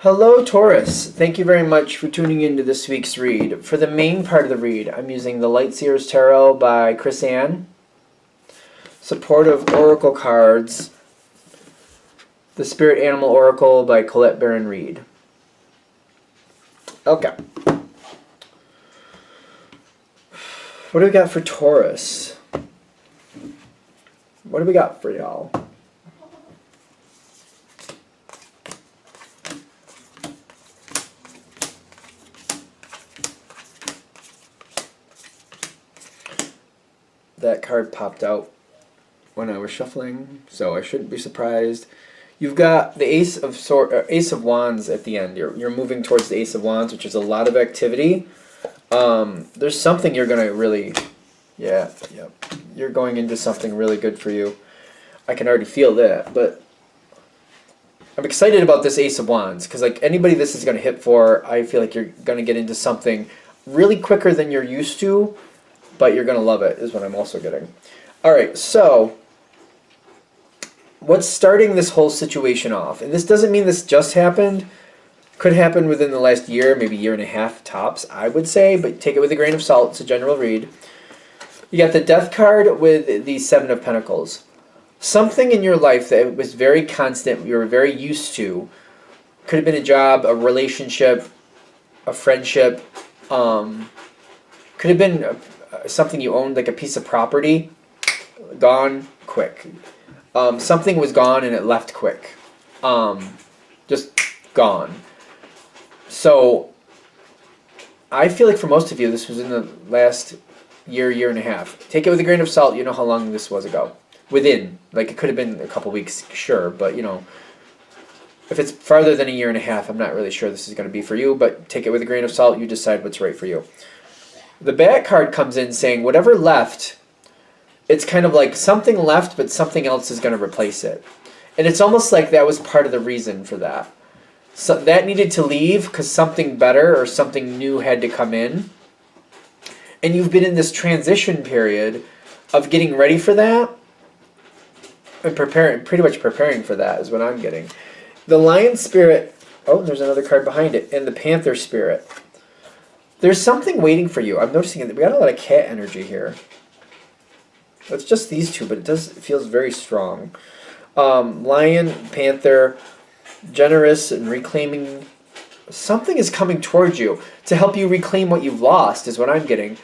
Hello, Taurus. Thank you very much for tuning into this week's read. For the main part of the read, I'm using the Lightseer's Tarot by Chris Ann, Supportive Oracle Cards, the Spirit Animal Oracle by Colette Baron Reed. Okay. What do we got for Taurus? What do we got for y'all? That card popped out when I was shuffling, so I shouldn't be surprised. You've got the Ace of Wands at the end. You're moving towards the Ace of Wands, which is a lot of activity. There's something you're gonna really, you're going into something really good for you. I can already feel that, but I'm excited about this Ace of Wands because like anybody this is gonna hit for, I feel like you're gonna get into something really quicker than you're used to. But you're going to love it, is what I'm also getting. All right, so what's starting this whole situation off? And this doesn't mean this just happened. Could happen within the last year, maybe year and a half tops, I would say. But take it with a grain of salt. It's a general read. You got the Death card with the Seven of Pentacles. Something in your life that was very constant, you were very used to. Could have been a job, a relationship, a friendship. Could have been something you owned, like a piece of property, gone quick. Something was gone and it left quick. Just gone. So I feel like for most of you, this was in the last year and a half. Take it with a grain of salt. You know how long this was ago. Within, like it could have been a couple weeks, sure, but you know, if it's farther than a year and a half, I'm not really sure this is going to be for you, but take it with a grain of salt. You decide what's right for you. The back card comes in saying whatever left, it's kind of like something left, but something else is going to replace it. And it's almost like that was part of the reason for that. So that needed to leave because something better or something new had to come in. And you've been in this transition period of getting ready for that and pretty much preparing for that is what I'm getting. The Lion Spirit, oh, there's another card behind it, and the Panther Spirit. There's something waiting for you. I'm noticing that we got a lot of cat energy here. It's just these two, but it feels very strong. Lion, Panther, generous and reclaiming. Something is coming towards you to help you reclaim what you've lost is what I'm getting.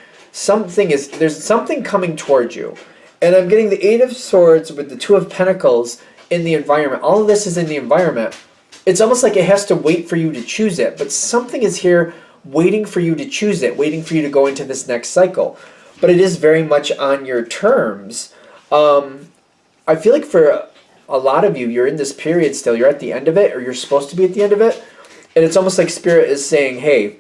There's something coming towards you. And I'm getting the Eight of Swords with the Two of Pentacles in the environment. All of this is in the environment. It's almost like it has to wait for you to choose it, but something is here waiting for you to choose it, waiting for you to go into this next cycle. But it is very much on your terms. I feel like for a lot of you, you're in this period still. You're at the end of it, or you're supposed to be at the end of it. And it's almost like Spirit is saying, hey,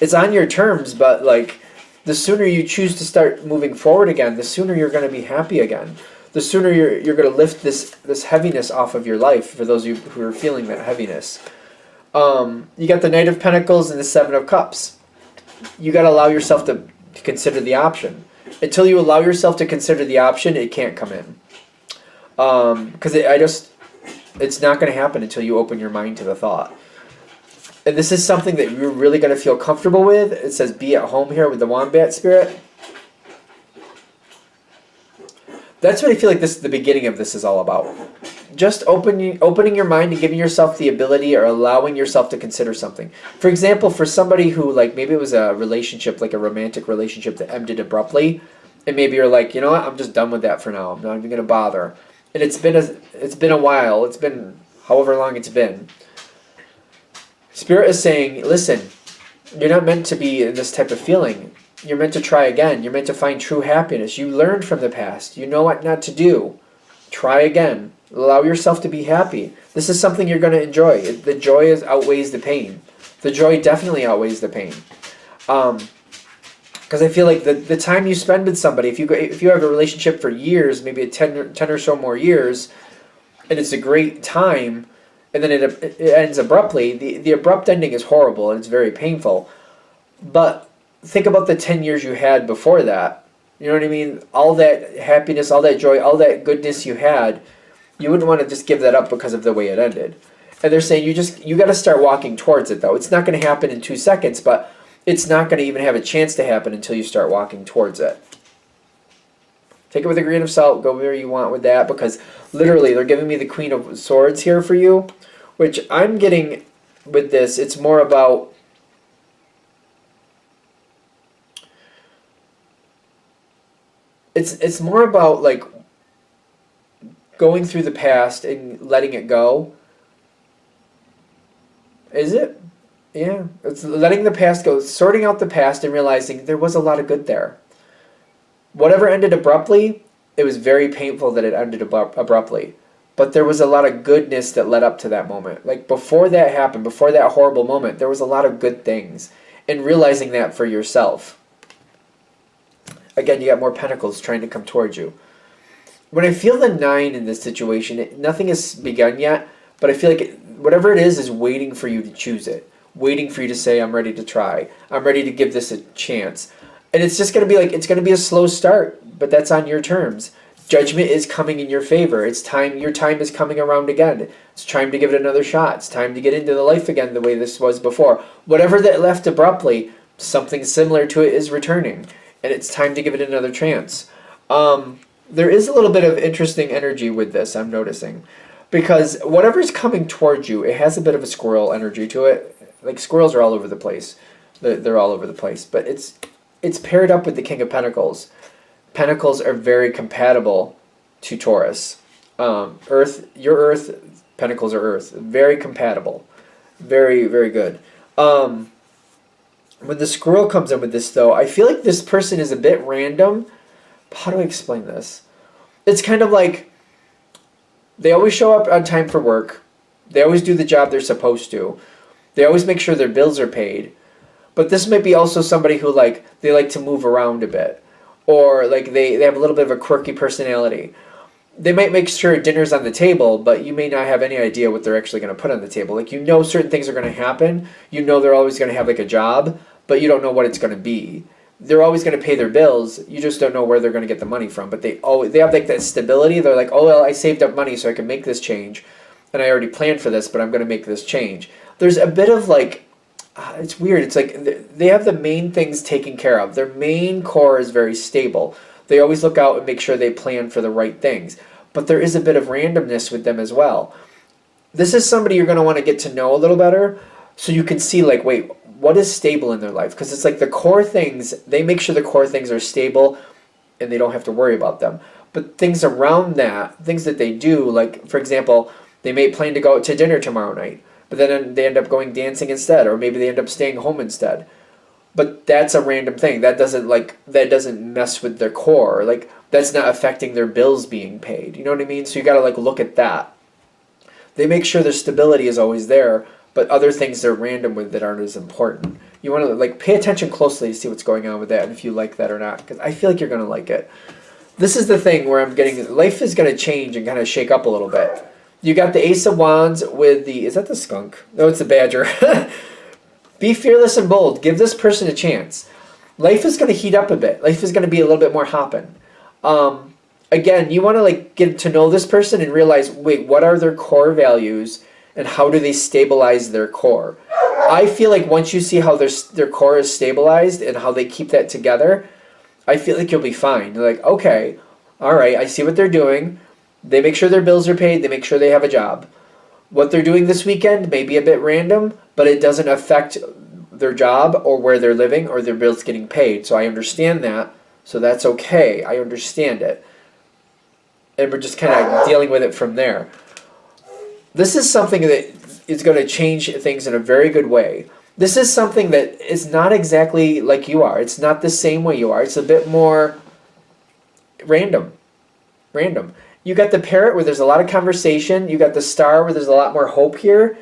it's on your terms, but like the sooner you choose to start moving forward again, the sooner you're going to be happy again. The sooner you're going to lift this heaviness off of your life for those of you who are feeling that heaviness. You got the Knight of Pentacles and the Seven of Cups. You got to allow yourself to consider the option. Until you allow yourself to consider the option, it can't come in. Because it's not going to happen until you open your mind to the thought. And this is something that you're really going to feel comfortable with. It says be at home here with the Wombat Spirit. That's what I feel like the beginning of this is all about. Just opening your mind and giving yourself the ability or allowing yourself to consider something. For example, for somebody who like maybe it was a relationship, like a romantic relationship that ended abruptly, and maybe you're like, you know what, I'm just done with that for now. I'm not even going to bother. And it's been a while. It's been however long it's been. Spirit is saying, listen, you're not meant to be in this type of feeling. You're meant to try again. You're meant to find true happiness. You learned from the past. You know what not to do. Try again. Allow yourself to be happy. This is something you're going to enjoy. The joy outweighs the pain. The joy definitely outweighs the pain. Because I feel like the time you spend with somebody, if you have a relationship for years, maybe 10 or so more years, and it's a great time, and then it ends abruptly, the abrupt ending is horrible and it's very painful. But think about the 10 years you had before that. You know what I mean? All that happiness, all that joy, all that goodness you had, you wouldn't want to just give that up because of the way it ended. And they're saying you got to start walking towards it, though. It's not going to happen in 2 seconds, but it's not going to even have a chance to happen until you start walking towards it. Take it with a grain of salt. Go where you want with that, because literally they're giving me the Queen of Swords here for you, which I'm getting with this. It's more about it's more about like going through the past and letting it go. Is it? Yeah. It's letting the past go, sorting out the past and realizing there was a lot of good there. Whatever ended abruptly, it was very painful that it ended abruptly. But there was a lot of goodness that led up to that moment. Like before that happened, before that horrible moment, there was a lot of good things. And realizing that for yourself. Again, you got more pentacles trying to come towards you. When I feel the 9 in this situation, nothing has begun yet, but I feel like whatever it is waiting for you to choose it. Waiting for you to say, I'm ready to try. I'm ready to give this a chance. And it's just going to be like, it's going to be a slow start, but that's on your terms. Judgment is coming in your favor. It's time, your time is coming around again. It's time to give it another shot. It's time to get into the life again the way this was before. Whatever that left abruptly, something similar to it is returning. And it's time to give it another chance. There is a little bit of interesting energy with this, I'm noticing. Because whatever's coming towards you, it has a bit of a squirrel energy to it. Like squirrels are all over the place. They're all over the place. But it's paired up with the King of Pentacles. Pentacles are very compatible to Taurus. Earth, your Earth, Pentacles are Earth. Very compatible. Very, very good. When the squirrel comes in with this, though, I feel like this person is a bit random. How do I explain this? It's kind of like they always show up on time for work. They always do the job they're supposed to. They always make sure their bills are paid. But this might be also somebody who they like to move around a bit. Or they have a little bit of a quirky personality. They might make sure dinner's on the table, but you may not have any idea what they're actually going to put on the table. Like, you know certain things are going to happen. You know they're always going to have a job, but you don't know what it's going to be. They're always going to pay their bills. You just don't know where they're going to get the money from. But they have that stability. They're like, oh, well, I saved up money so I can make this change. And I already planned for this, but I'm going to make this change. There's a bit of it's weird. It's like they have the main things taken care of. Their main core is very stable. They always look out and make sure they plan for the right things. But there is a bit of randomness with them as well. This is somebody you're going to want to get to know a little better so you can see, wait, what is stable in their life? Because it's like the core things, they make sure the core things are stable and they don't have to worry about them. But things around that, things that they do, for example, they may plan to go out to dinner tomorrow night, but then they end up going dancing instead, or maybe they end up staying home instead. But that's a random thing. That doesn't mess with their core. That's not affecting their bills being paid. You know what I mean? So you got to look at that. They make sure their stability is always there, but other things they're random with that aren't as important. You want to pay attention closely to see what's going on with that and if you like that or not, because I feel like you're going to like it. This is the thing where I'm getting, life is going to change and kind of shake up a little bit. You got the Ace of Wands with is that the skunk? No, it's the badger. Be fearless and bold. Give this person a chance. Life is going to heat up a bit. Life is going to be a little bit more hopping. Again, you want to get to know this person and realize, wait, what are their core values and how do they stabilize their core? I feel like once you see how their core is stabilized and how they keep that together, I feel like you'll be fine. You're like, okay, all right, I see what they're doing. They make sure their bills are paid. They make sure they have a job. What they're doing this weekend may be a bit random, but it doesn't affect their job or where they're living or their bills getting paid. So I understand that. So that's okay. I understand it. And we're just kind of dealing with it from there. This is something that is going to change things in a very good way. This is something that is not exactly like you are. It's not the same way you are. It's a bit more random. You got the Parrot where there's a lot of conversation. You got the Star where there's a lot more hope here.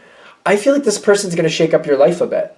I feel like this person's going to shake up your life a bit.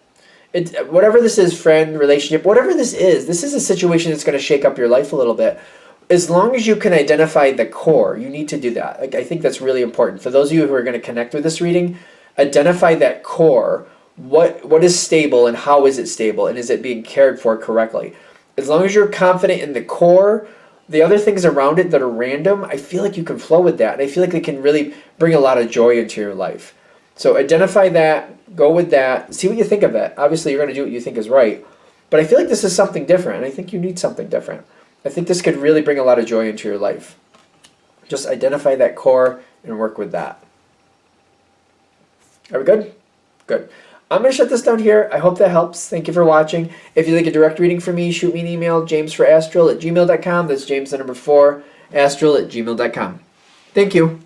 Whatever this is, friend, relationship, whatever this is a situation that's going to shake up your life a little bit. As long as you can identify the core, you need to do that. I think that's really important. For those of you who are going to connect with this reading, identify that core. What is stable and how is it stable? And is it being cared for correctly? As long as you're confident in the core, the other things around it that are random, I feel like you can flow with that. And I feel like they can really bring a lot of joy into your life. So identify that, go with that, see what you think of it. Obviously, you're going to do what you think is right. But I feel like this is something different, and I think you need something different. I think this could really bring a lot of joy into your life. Just identify that core and work with that. Are we good? Good. I'm going to shut this down here. I hope that helps. Thank you for watching. If you'd like a direct reading from me, shoot me an email, jamesforastral@gmail.com. That's James the number 4, astral@gmail.com. Thank you.